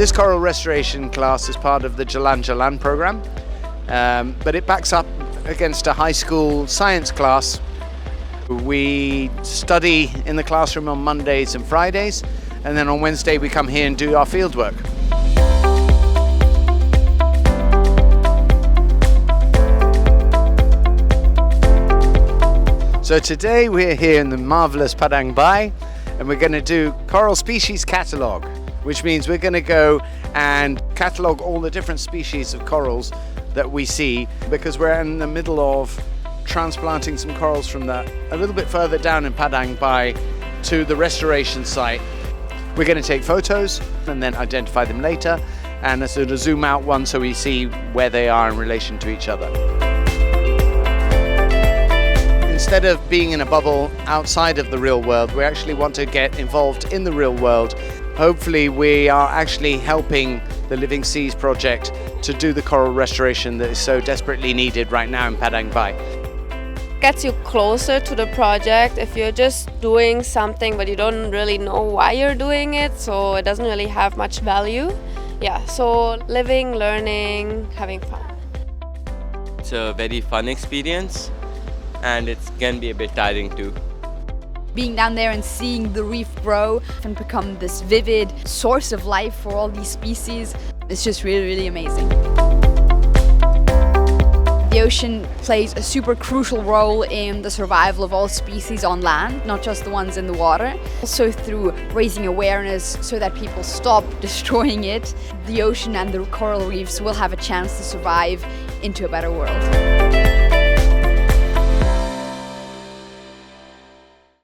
This coral restoration class is part of the Jalan-Jalan program, but it backs up against a high school science class. We study in the classroom on Mondays and Fridays, and then on Wednesday we come here and do our field work. So today we're here in the marvelous Padang Bai, and we're going to do coral species catalogue, which means we're going to go and catalogue all the different species of corals that we see, because we're in the middle of transplanting some corals from a little bit further down in Padang Bai to the restoration site. We're going to take photos and then identify them later, and sort of zoom out one so we see where they are in relation to each other. Instead of being in a bubble outside of the real world, we actually want to get involved in the real world. Hopefully we are actually helping the Living Seas project to do the coral restoration that is so desperately needed right now in Padang Bai. Gets you closer to the project if you're just doing something but you don't really know why you're doing it, so it doesn't really have much value. Yeah, so living, learning, having fun. It's a very fun experience, and it can be a bit tiring too. Being down there and seeing the reef grow and become this vivid source of life for all these species, it's just really, really amazing. The ocean plays a super crucial role in the survival of all species on land, not just the ones in the water. Also through raising awareness so that people stop destroying it, the ocean and the coral reefs will have a chance to survive into a better world.